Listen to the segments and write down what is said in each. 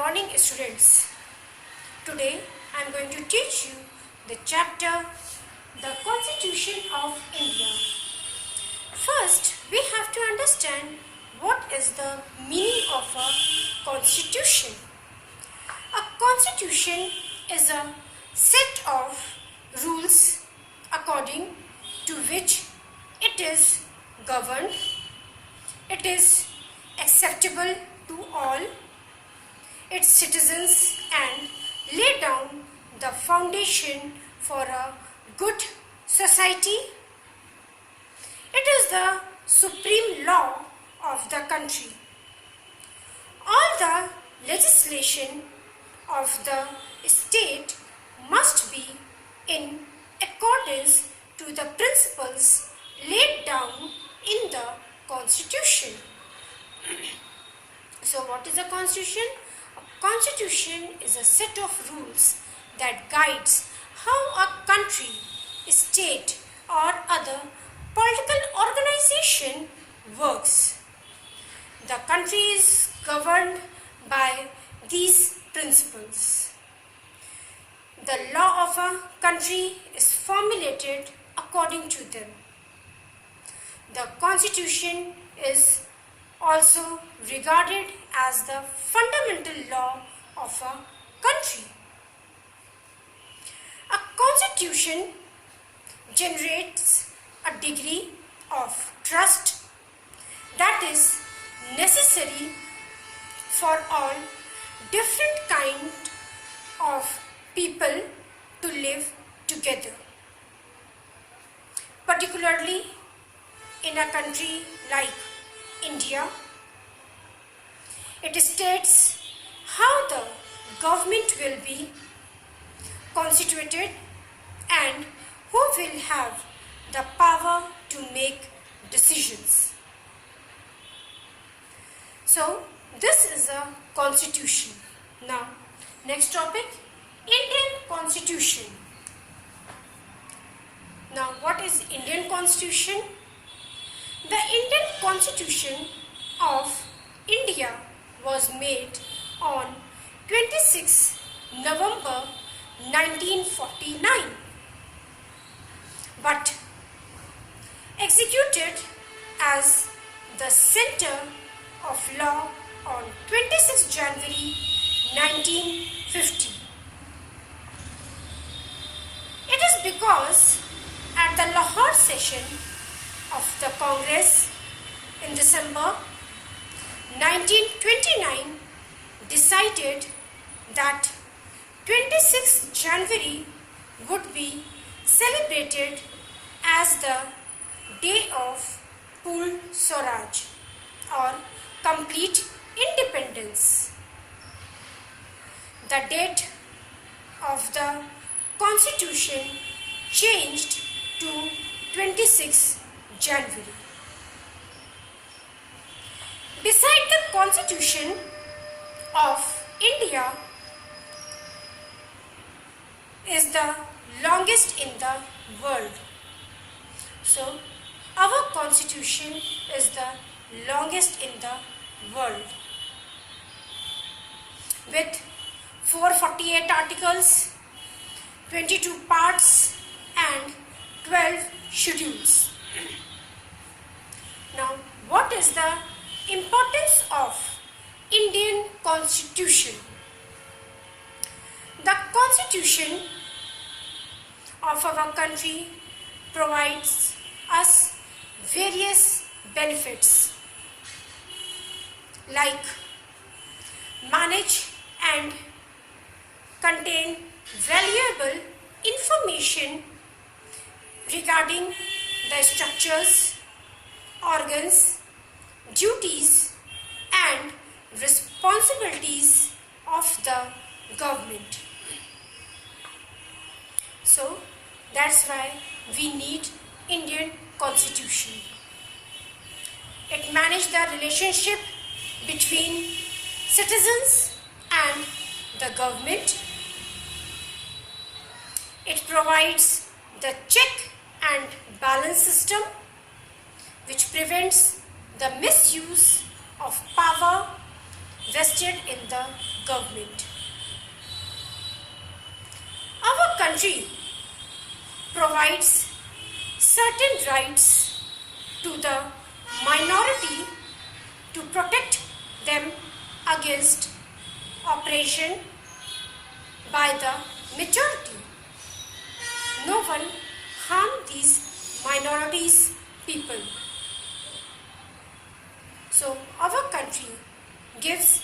morning, students. Today I am going to teach you the chapter The Constitution of India. First, we have to understand what is the meaning of a constitution. A constitution is a set of rules according to which it is governed. It is acceptable to all its citizens and lay down the foundation for a good society. It is the supreme law of the country. All the legislation of the state must be in accordance to the principles laid down in the Constitution. So what is a constitution? A constitution is a set of rules that guides how a country, state or other political organization works. The country is governed by these principles. The law of a country is formulated according to them. The constitution is also regarded as the fundamental law of a country. A constitution generates a degree of trust that is necessary for all different kind of people to live together. Particularly in a country like India, it states how the government will be constituted and who will have the power to make decisions. So, this is a constitution. Now, next topic, Indian Constitution. Now, what is Indian Constitution? The Indian Constitution of India was made on 26 November 1949 but executed as the center of law on 26 January 1950. It is because at the Lahore session of the Congress in December 1929 decided that 26 January would be celebrated as the day of Purna Swaraj or complete independence. The date of the constitution changed to 26 January. Beside the Constitution of India is the longest in the world. So, our Constitution is the longest in the world with 448 articles, 22 parts and 12 schedules. Now, what is the importance of Indian Constitution? The Constitution of our country provides us various benefits like manage and contain valuable information regarding the structures, organs, duties and responsibilities of the government. So that's why we need Indian Constitution. It manages the relationship between citizens and the government. It provides the check and balance system which prevents the misuse of power vested in the government. Our country provides certain rights to the minority to protect them against oppression by the majority. No one harm these minorities people. So our country gives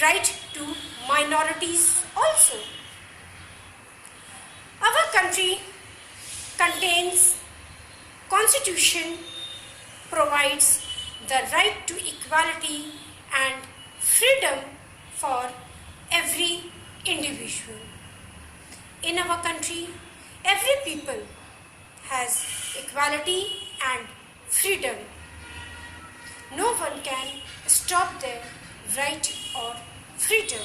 right to minorities also. Our country contains constitution, provides the right to equality and freedom for every individual. In our country, every people has equality and freedom. No one can stop their right or freedom.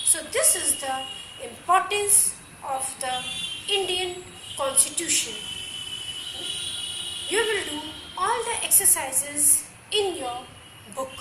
So this is the importance of the Indian Constitution. You will do all the exercises in your book.